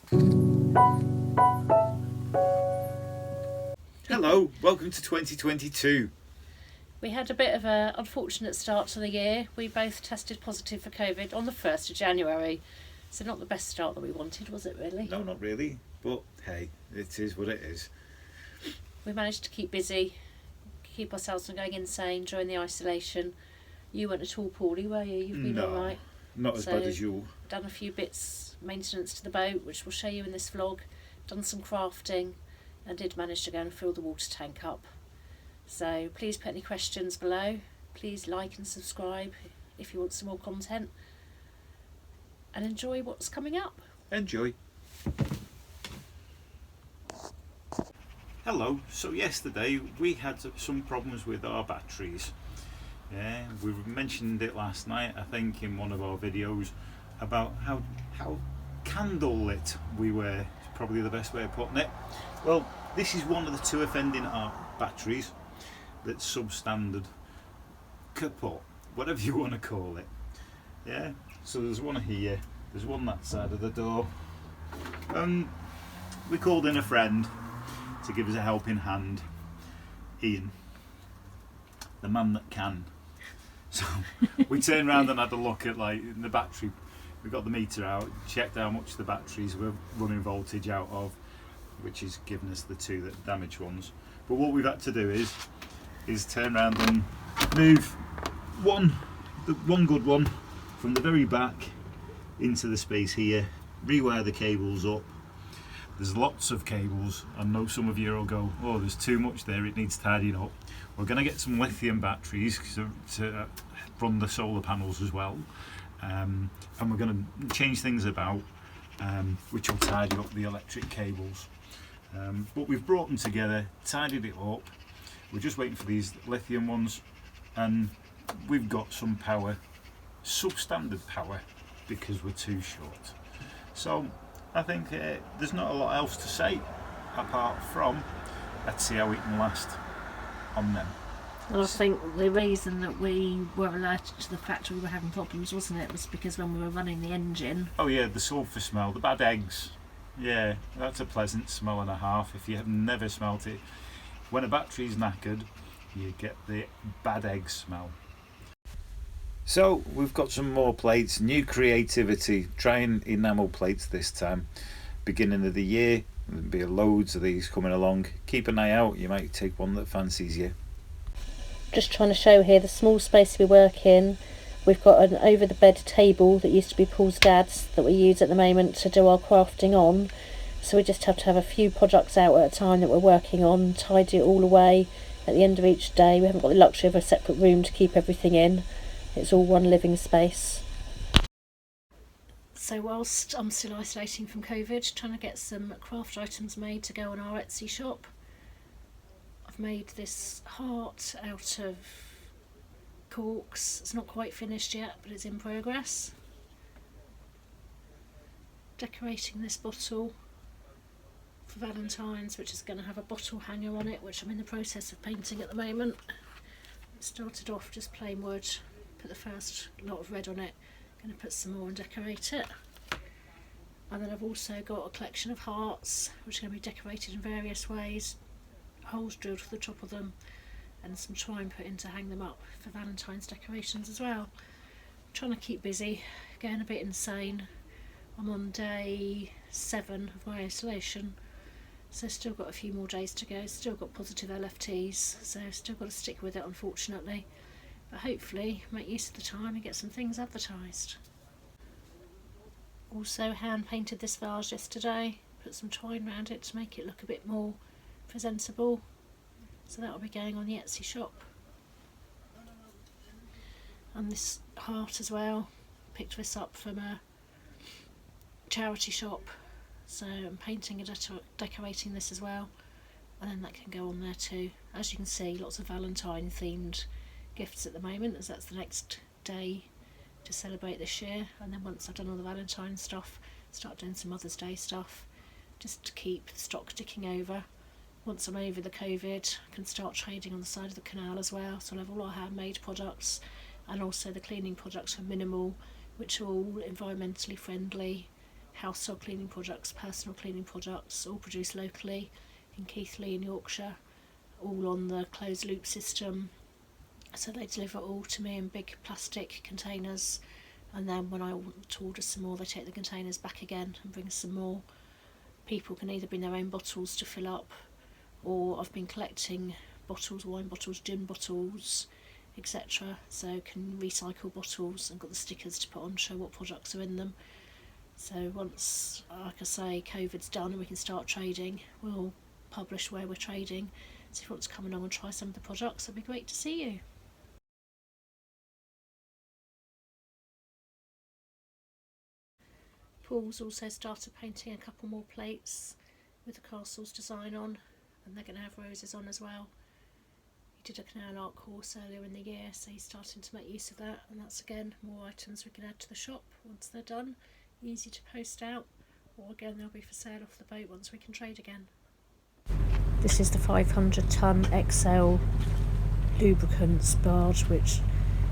Hello, welcome to 2022. We had a bit of an unfortunate start to the year. We both tested positive for COVID on the 1st of January. So not the best start that we wanted, was it really? No, not really, but hey, it is what it is. We managed to keep busy, keep ourselves from going insane during the isolation. You weren't at all poorly, were you? You've been alright. Not as bad as you. Done a few bits, maintenance to the boat, which we'll show you in this vlog. Done some crafting and did manage to go and fill the water tank up. So please put any questions below. Please like and subscribe if you want some more content. And enjoy what's coming up. Enjoy. Hello, so yesterday we had some problems with our batteries. Yeah, we mentioned it last night, I think, in one of our videos about how candlelit we were. It's probably the best way of putting it. Well, this is one of the two offending our batteries that's substandard, kaput, whatever you want to call it. Yeah, so there's one here, there's one that side of the door. We called in a friend to give us a helping hand, Ian, the man that can. So we turned around and had a look at the battery. We got the meter out, checked how much the batteries were running voltage out of, which is giving us the two damaged ones. But what we've had to do is turn around and move the one good one from the very back into the space here, rewire the cables up. There's lots of cables. I know some of you will go, oh, there's too much there, it needs tidying up. We're going to get some lithium batteries to run the solar panels as well, and we're going to change things about, which will tidy up the electric cables. But we've brought them together, tidied it up. We're just waiting for these lithium ones, and we've got some power, substandard power, because we're too short. So I think there's not a lot else to say apart from let's see how we can last on them. Well, I think the reason that we were alerted to the fact we were having problems, wasn't it, was because when we were running the engine. Oh yeah, the sulphur smell, the bad eggs. Yeah, that's a pleasant smell and a half if you have never smelt it. When a battery's knackered, you get the bad egg smell. So we've got some more plates, new creativity, trying enamel plates this time. Beginning of the year, there'll be loads of these coming along. Keep an eye out, you might take one that fancies you. Just trying to show here the small space we work in. We've got an over the bed table that used to be Paul's dad's that we use at the moment to do our crafting on. So we just have to have a few projects out at a time that we're working on, tidy it all away at the end of each day. We haven't got the luxury of a separate room to keep everything in. It's all one living space. So whilst I'm still isolating from COVID, trying to get some craft items made to go on our Etsy shop. I've made this heart out of corks. It's not quite finished yet, but it's in progress. Decorating this bottle for Valentine's, which is going to have a bottle hanger on it, which I'm in the process of painting at the moment. It started off just plain wood, put the first lot of red on it, going to put some more and decorate it. And then I've also got a collection of hearts, which are going to be decorated in various ways, holes drilled for the top of them, and some twine put in to hang them up for Valentine's decorations as well. I'm trying to keep busy, going a bit insane. I'm on day 7 of my isolation, so still got a few more days to go, still got positive LFTs, so still got to stick with it unfortunately, but hopefully make use of the time and get some things advertised. Also hand painted this vase yesterday, put some twine around it to make it look a bit more presentable, so that will be going on the Etsy shop. And this heart as well, picked this up from a charity shop, so I'm painting and decorating this as well, and then that can go on there too. As you can see, lots of Valentine themed gifts at the moment, as that's the next day to celebrate this year, and then once I've done all the Valentine stuff, start doing some Mother's Day stuff, just to keep the stock ticking over. Once I'm over the COVID, I can start trading on the side of the canal as well, so I'll have all our handmade products and also the cleaning products from Minimal, which are all environmentally friendly, household cleaning products, personal cleaning products, all produced locally in Keighley in Yorkshire, all on the closed loop system. So they deliver all to me in big plastic containers, and then when I want to order some more, they take the containers back again and bring some more. People can either bring their own bottles to fill up, or I've been collecting bottles, wine bottles, gin bottles, etc. So can recycle bottles and got the stickers to put on, show what products are in them. So once, like I say, COVID's done and we can start trading, we'll publish where we're trading. So if you want to come along and try some of the products, it'd be great to see you. Paul's also started painting a couple more plates with the castle's design on, and they're going to have roses on as well. He did a canal art course earlier in the year, so he's starting to make use of that, and that's again more items we can add to the shop once they're done. Easy to post out, or again they'll be for sale off the boat once we can trade again. This is the 500-ton XL lubricants barge which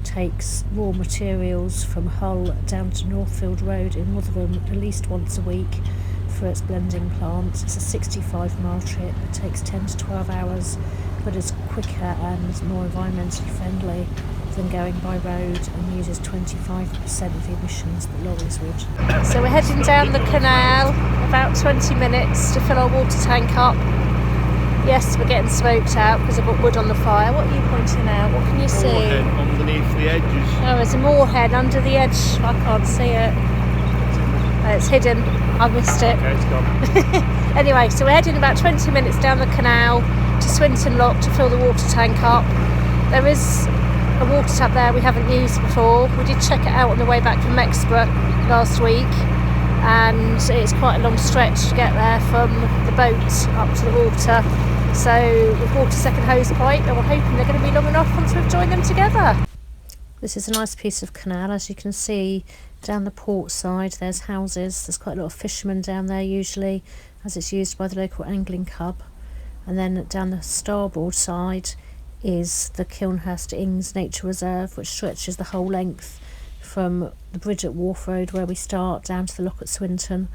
takes raw materials from Hull down to Northfield Road in Rotherham at least once a week for its blending plant. It's a 65-mile trip. It takes 10 to 12 hours, but it's quicker and more environmentally friendly than going by road, and uses 25% of the emissions that lorries would. So we're heading down the canal, about 20 minutes to fill our water tank up. Yes, we're getting smoked out because I've got wood on the fire. What are you pointing out? What can you see? Moorhead underneath the edges. Oh, there's a moorhead under the edge. I can't see it. Oh, it's hidden. I missed it. Okay, it's gone. Anyway, so we're heading about 20 minutes down the canal to Swinton Lock to fill the water tank up. There is a water tap there we haven't used before. We did check it out on the way back from Mexborough last week, and it's quite a long stretch to get there from the boat up to the water. So we've bought a second hose pipe, and we're hoping they're going to be long enough once we've joined them together. This is a nice piece of canal. As you can see down the port side there's houses. There's quite a lot of fishermen down there usually, as it's used by the local angling club. And then down the starboard side is the Kilnhurst Ings Nature Reserve, which stretches the whole length from the bridge at Wharf Road where we start down to the lock at Swinton.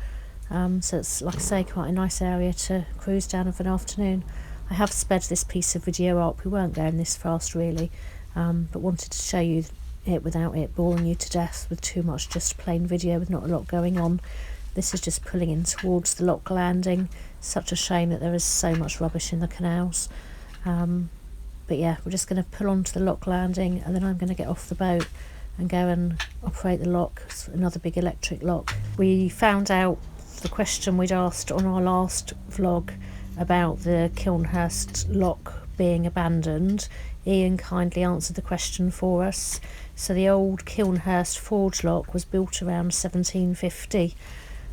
So it's, like I say, quite a nice area to cruise down of an afternoon. I have sped this piece of video up. We weren't going this fast really, but wanted to show you it without it boring you to death with too much just plain video with not a lot going on. This is just pulling in towards the lock landing. Such a shame that there is so much rubbish in the canals. But yeah, we're just going to pull onto the lock landing, and then I'm going to get off the boat and go and operate the lock. It's another big electric lock. We found out the question we'd asked on our last vlog about the Kilnhurst lock being abandoned. Ian kindly answered the question for us. So the old Kilnhurst forge lock was built around 1750,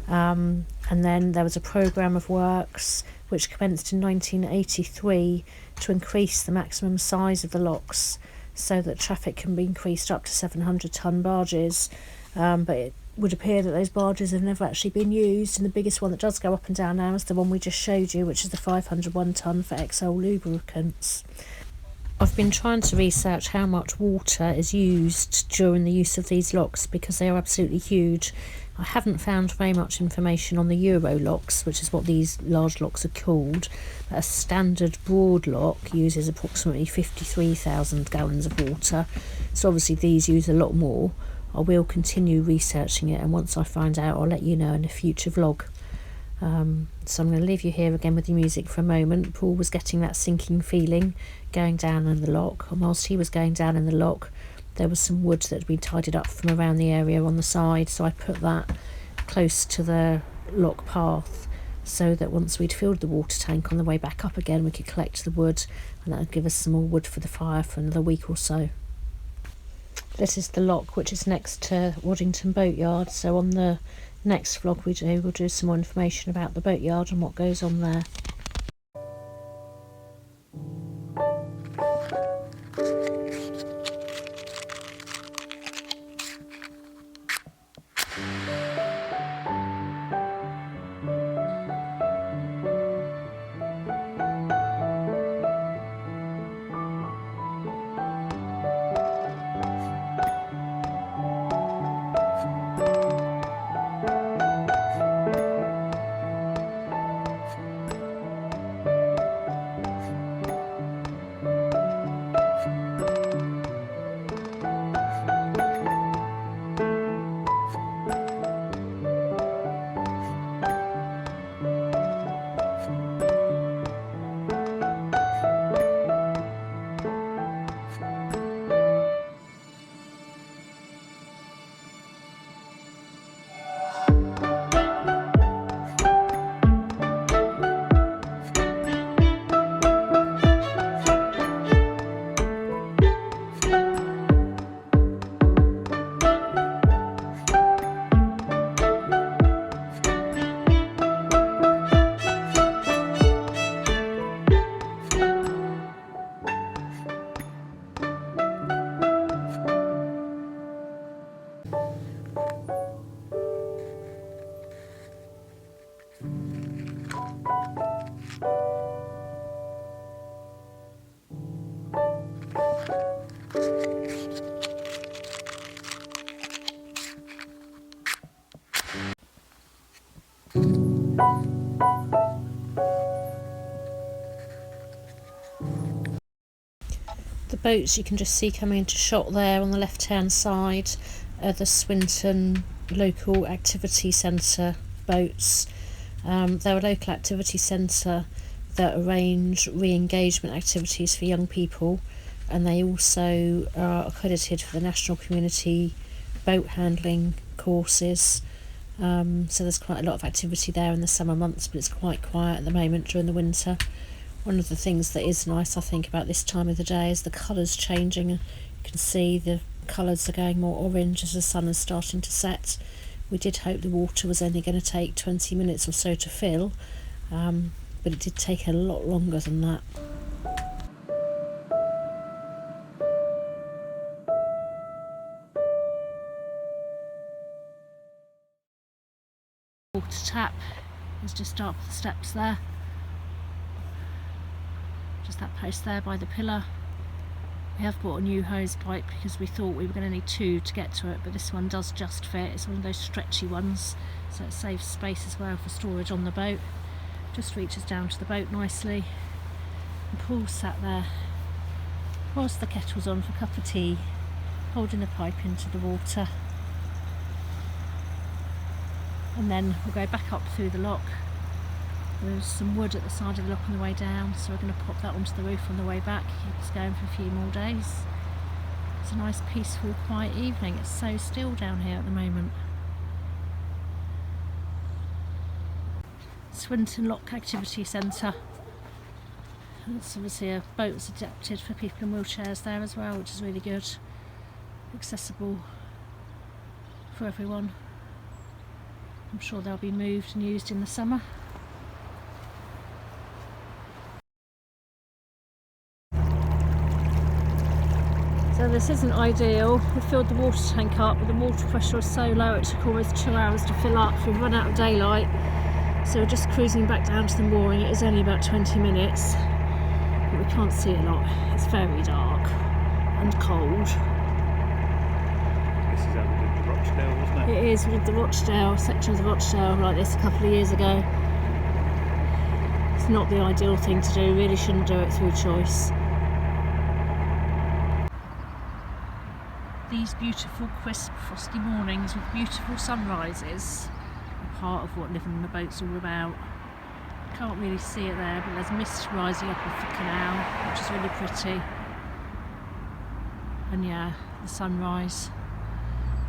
and then there was a programme of works which commenced in 1983 to increase the maximum size of the locks so that traffic can be increased up to 700-ton barges, but it would appear that those barges have never actually been used, and the biggest one that does go up and down now is the one we just showed you, which is the 501-ton for XL lubricants. I've been trying to research how much water is used during the use of these locks because they are absolutely huge. I haven't found very much information on the Euro locks, which is what these large locks are called. But a standard broad lock uses approximately 53,000 gallons of water, so obviously these use a lot more. I will continue researching it, and once I find out I'll let you know in a future vlog. So I'm going to leave you here again with the music for a moment. Paul was getting that sinking feeling going down in the lock, and whilst he was going down in the lock there was some wood that had been tidied up from around the area on the side, so I put that close to the lock path so that once we'd filled the water tank on the way back up again we could collect the wood, and that would give us some more wood for the fire for another week or so. This is the lock which is next to Waddington Boatyard, so on the next vlog we'll do some more information about the boatyard and what goes on there. The boats you can just see coming into shot there on the left hand side are the Swinton Local Activity Centre boats. They're a local activity centre that arrange re-engagement activities for young people, and they also are accredited for the National Community Boat Handling courses. So there's quite a lot of activity there in the summer months, but it's quite quiet at the moment during the winter. One of the things that is nice, I think, about this time of the day is the colours changing. You can see the colours are going more orange as the sun is starting to set. We did hope the water was only going to take 20 minutes or so to fill, but it did take a lot longer than that. Water tap is just up the steps there. Just that post there by the pillar. We have bought a new hose pipe because we thought we were going to need 2 to get to it, but this one does just fit. It's one of those stretchy ones, so it saves space as well for storage on the boat. Just reaches down to the boat nicely. And Paul's sat there whilst the kettle's on for a cup of tea, holding the pipe into the water. And then we'll go back up through the lock. There's some wood at the side of the lock on the way down, so we're going to pop that onto the roof on the way back. Keep us going for a few more days. It's a nice peaceful quiet evening. It's so still down here at the moment. Swinton Lock Activity Centre. It's obviously a boat that's adapted for people in wheelchairs there as well, which is really good. Accessible for everyone. I'm sure they'll be moved and used in the summer. So this isn't ideal. We filled the water tank up, but the water pressure was so low it took almost 2 hours to fill up. We've run out of daylight, so we're just cruising back down to the mooring. It is only about 20 minutes, but we can't see a lot. It's very dark and cold. This is how we did the Rochdale, wasn't it? It is. We did the Rochdale, section of the Rochdale like this a couple of years ago. It's not the ideal thing to do. Really shouldn't do it through choice. These beautiful, crisp, frosty mornings with beautiful sunrises are part of what living on the boat's all about. Can't really see it there, but there's mist rising up off the canal, which is really pretty. And yeah, the sunrise.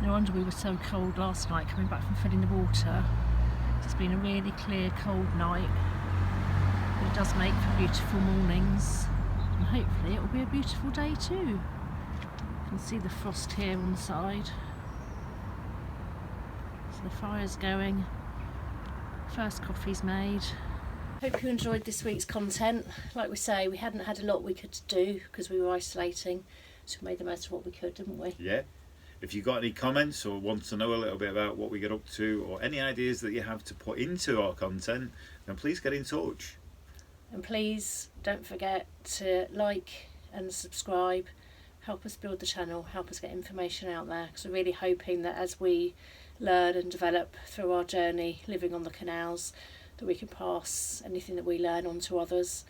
No wonder we were so cold last night coming back from filling the water. It's been a really clear, cold night, but it does make for beautiful mornings, and hopefully it will be a beautiful day too. You can see the frost here on the side. So the fire's going. First coffee's made. Hope you enjoyed this week's content. Like we say, we hadn't had a lot we could do because we were isolating, so we made the most of what we could, didn't we? Yeah. If you've got any comments or want to know a little bit about what we get up to, or any ideas that you have to put into our content, then please get in touch. And please don't forget to like and subscribe. Help us build the channel, help us get information out there, because we're really hoping that as we learn and develop through our journey living on the canals, that we can pass anything that we learn on to others.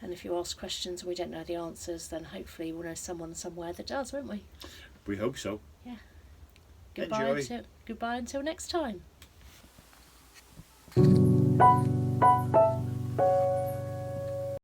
And if you ask questions and we don't know the answers, then hopefully we'll know someone somewhere that does, won't we? We hope so. Yeah. Enjoy. Goodbye until next time.